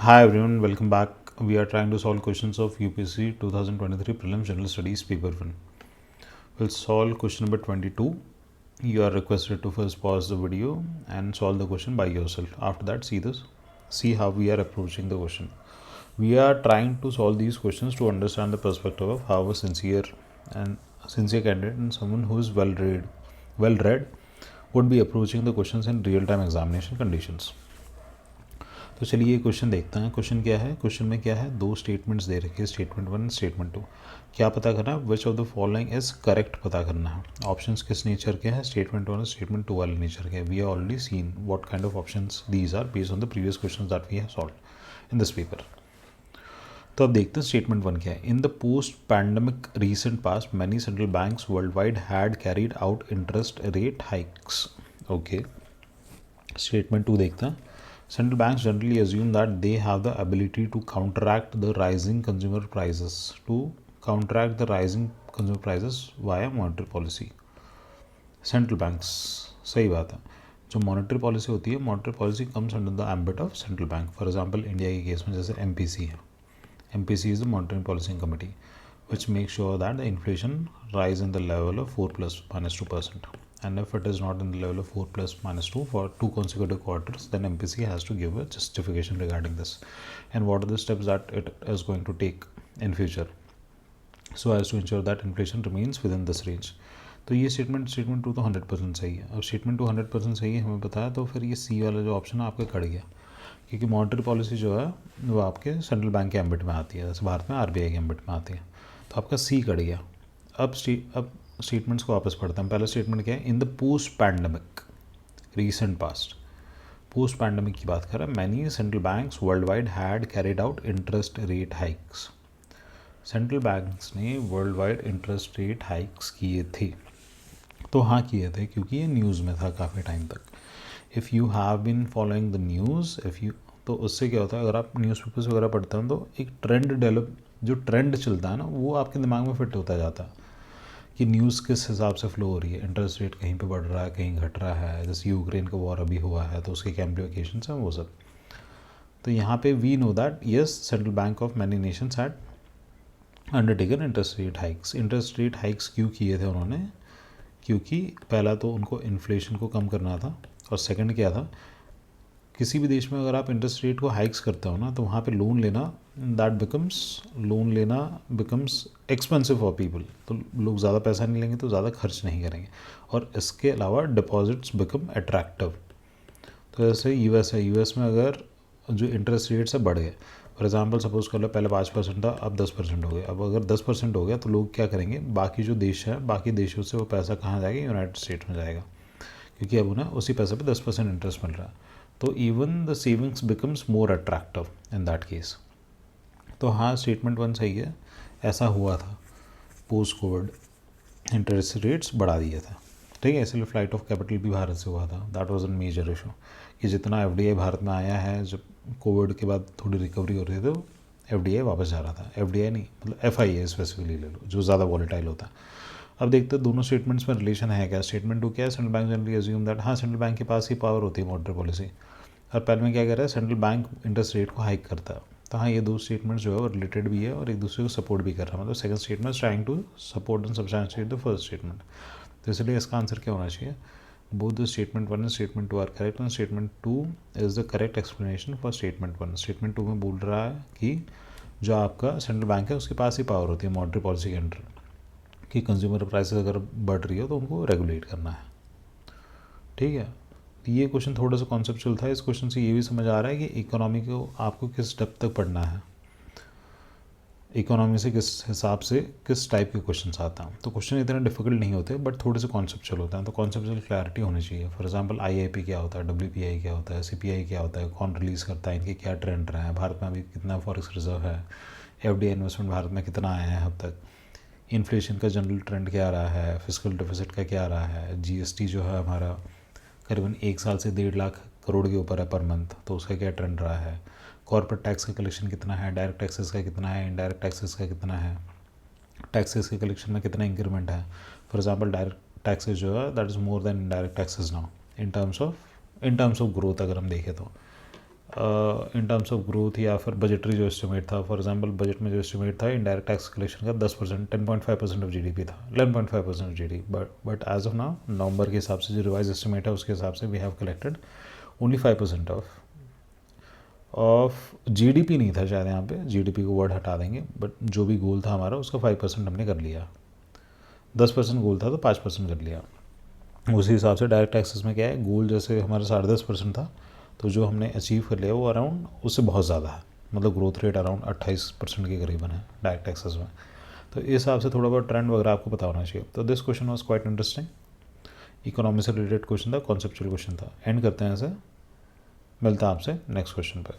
Hi everyone, welcome back. We are trying to solve questions of UPSC 2023 Prelims General Studies Paper 1. We'll solve question number 22. You are requested to first pause the video and solve the question by yourself. After that, see how we are approaching the question. We are trying to solve these questions to understand the perspective of how a sincere candidate and someone who is well read would be approaching the questions in real-time examination conditions. तो चलिए ये question देखते हैं. Question क्या है? Question में क्या है, दो स्टेटमेंट्स दे रखी है, स्टेटमेंट 1 स्टेटमेंट 2. क्या पता करना है? Which of the following is correct पता करना है. ऑप्शंस किस नेचर के हैं? स्टेटमेंट 1 और स्टेटमेंट 2 वाले नेचर के. We are already seen what kind of options these are based on the previous questions that we have solved in this paper. तो अब देखते हैं स्टेटमेंट 1 क्या है. In the post pandemic recent past many central banks world wide had carried out interest rate hikes. Okay, statement 2 देखते हैं. Central banks generally assume that they have the ability to counteract the rising consumer prices via monetary policy. Central banks, सही बात है. जो monetary policy होती है, monetary policy comes under the ambit of central bank. For example India के case में जैसे MPC है. MPC is the monetary policy committee which makes sure that the inflation rise in the level of 4 plus minus 2%. And if it is not in the level of 4 plus minus 2 for 2 consecutive quarters, then MPC has to give a justification regarding this and what are the steps that it is going to take in future so as to ensure that inflation remains within this range. तो ये statement 2 तो 100% सही है. अब statement 2 100% सही है हमें पता है, तो फिर ये सी वाला जो ऑप्शन है आपका कट गया, क्योंकि मॉनेटरी पॉलिसी जो है वो आपके सेंट्रल बैंक के एम्बिट में आती है, जैसे भारत में RBI के एम्बिट में आती है. तो आपका सी कट गया. अब स्टेटमेंट्स को वापस पढ़ते हैं. पहला स्टेटमेंट क्या है? In the post pandemic recent past. Post pandemic की बात कर रहा है. Many central banks world wide had carried out interest rate hikes. Central banks ने world wide interest rate hikes किए थे. तो हाँ किए थे, क्योंकि ये न्यूज़ में था काफ़ी टाइम तक. If you have been following the news, तो उससे क्या होता है, अगर आप न्यूज़पेपर्स वगैरह पढ़ते हो तो एक जो ट्रेंड चलता है ना, वो आपके दिमाग में फिट होता जाता है कि न्यूज़ किस हिसाब से फ्लो हो रही है. इंटरेस्ट रेट कहीं पे बढ़ रहा है, कहीं घट रहा है. जैसे यूक्रेन का वॉर अभी हुआ है तो उसके क्या इम्प्लीकेशंस हैं, वो सब. तो यहाँ पे we know that yes, central bank of many nations had undertaken interest rate hikes. Interest rate hikes क्यों किए थे उन्होंने? क्योंकि पहला तो उनको इन्फ्लेशन को कम करना था, और सेकंड क्या था, किसी भी देश में अगर आप इंटरेस्ट रेट को हाइक्स करते हो ना, तो वहाँ पे लोन लेना बिकम्स एक्सपेंसिव फॉर पीपल. तो लोग ज़्यादा पैसा नहीं लेंगे तो ज़्यादा खर्च नहीं करेंगे, और इसके अलावा डिपॉजिट्स बिकम अट्रैक्टिव. तो जैसे यूएस में अगर जो इंटरेस्ट रेट्स है बढ़ गए, फॉर एग्जांपल सपोज कर लो पहले 5% था, अब 10% हो गया. अब अगर 10% हो गया तो लोग क्या करेंगे, बाकी जो देश है, बाकी देशों से वो पैसा कहाँ जाएगा? यूनाइटेड स्टेट्स में जाएगा, क्योंकि अब उन्हें उसी पैसे पे 10% इंटरेस्ट मिल रहा है. तो even the savings becomes more attractive in that case. तो हाँ, स्टेटमेंट 1 सही है. ऐसा हुआ था, पोस्ट कोविड इंटरेस्ट रेट्स बढ़ा दिए थे. ठीक है, इसलिए फ्लाइट ऑफ कैपिटल भी भारत से हुआ था. That was an major issue कि जितना FDI भारत में आया है, जब कोविड के बाद थोड़ी रिकवरी हो रही थी तो FDI वापस जा रहा था. FDI नहीं, मतलब FIA स्पेसिफिकली ले लो, जो ज़्यादा वॉलेटाइल होता है. अब देखते हैं दोनों स्टेटमेंट्स में रिलेशन है क्या. स्टेटमेंट 2 क्या है? Central bank generally assume that, हाँ सेंट्रल बैंक के पास ही पावर होती है मॉनेटरी पॉलिसी. और पहले में क्या कर रहा है, सेंट्रल बैंक इंटरेस्ट रेट को हाइक करता है. तो हाँ, ये दो स्टेटमेंट्स जो है वो रिलेटेड भी है और एक दूसरे को सपोर्ट भी कर रहा है. मतलब second statement trying to support and substantiate the first statement. तो इसलिए इसका आंसर क्या होना चाहिए? Both the statement 1 and statement 2 are correct, and statement 2 is the correct explanation for statement 1. Statement 2 में बोल रहा है कि जो आपका सेंट्रल बैंक है उसके पास ही पावर होती है मॉनेटरी पॉलिसी के अंडर, कि कंज्यूमर प्राइसेस अगर बढ़ रही हो तो उनको रेगुलेट करना है. ठीक है, तो ये क्वेश्चन थोड़ा सा कॉन्सेप्चुअल था. इस क्वेश्चन से ये भी समझ आ रहा है कि इकोनॉमी को आपको किस डेप्थ तक पढ़ना है, इकोनॉमी से किस हिसाब से किस टाइप के क्वेश्चंस आते हैं. तो क्वेश्चन इतने डिफिकल्ट नहीं होते, बट थोड़े से कॉन्सेप्चुअल होते हैं. तो कॉन्सेप्चुअल क्लैरिटी होनी चाहिए. फॉर एग्जांपल IIP क्या होता है, WPI क्या होता है, CPI क्या होता है, कौन रिलीज़ करता है, इनके क्या ट्रेंड रहे हैं, भारत में अभी कितना फॉरेक्स रिजर्व है, FDI इन्वेस्टमेंट भारत में कितना आया है अब तक, इन्फ्लेशन का जनरल ट्रेंड क्या रहा है, फिस्कल डेफिसिट का क्या रहा है, GST जो है हमारा करीबन 1 साल से 1.5 लाख करोड़ के ऊपर है पर मंथ, तो उसका क्या ट्रेंड रहा है, कॉर्पोरेट टैक्स का कलेक्शन कितना है, डायरेक्ट टैक्सेस का कितना है, इनडायरेक्ट टैक्सेस का कितना है, टैक्सेस के कलेक्शन में कितना इंक्रीमेंट है. फॉर एग्जांपल डायरेक्ट टैक्सेस जो है that is more than indirect taxes now in terms of growth. अगर हम देखें तो इन टर्म्स ऑफ ग्रोथ या फिर बजटरी जो एस्टिमेट था, फॉर एग्जांपल बजट में जो एस्टिमेट था इनडायरेक्ट टैक्स कलेक्शन का 10%, 10.5% ऑफ जीडीपी था, 11.5% of GDP, but as of now नवंबर के हिसाब से जो रिवाइज एस्टिमेट है उसके हिसाब से we have collected only 5% of GDP नहीं था शायद, यहाँ पे जीडीपी को वर्ड हटा देंगे, बट जो भी गोल था हमारा उसका 5% हमने कर लिया। 10% गोल था तो 5% कर लिया। उसी हिसाब से डायरेक्ट टैक्सेस में क्या है, गोल जैसे हमारा 10.5% था तो जो हमने अचीव कर लिया वो अराउंड उससे बहुत ज़्यादा है, मतलब ग्रोथ रेट अराउंड 28% के करीबन है डायरेक्ट टैक्सेस में। तो इस हिसाब से थोड़ा बहुत ट्रेंड वगैरह आपको पता होना चाहिए। तो this question was quite interesting, economy से रिलेटेड क्वेश्चन था, कॉन्सेप्चुअल क्वेश्चन था। एंड करते हैं ऐसे, मिलता है आपसे नेक्स्ट क्वेश्चन पर।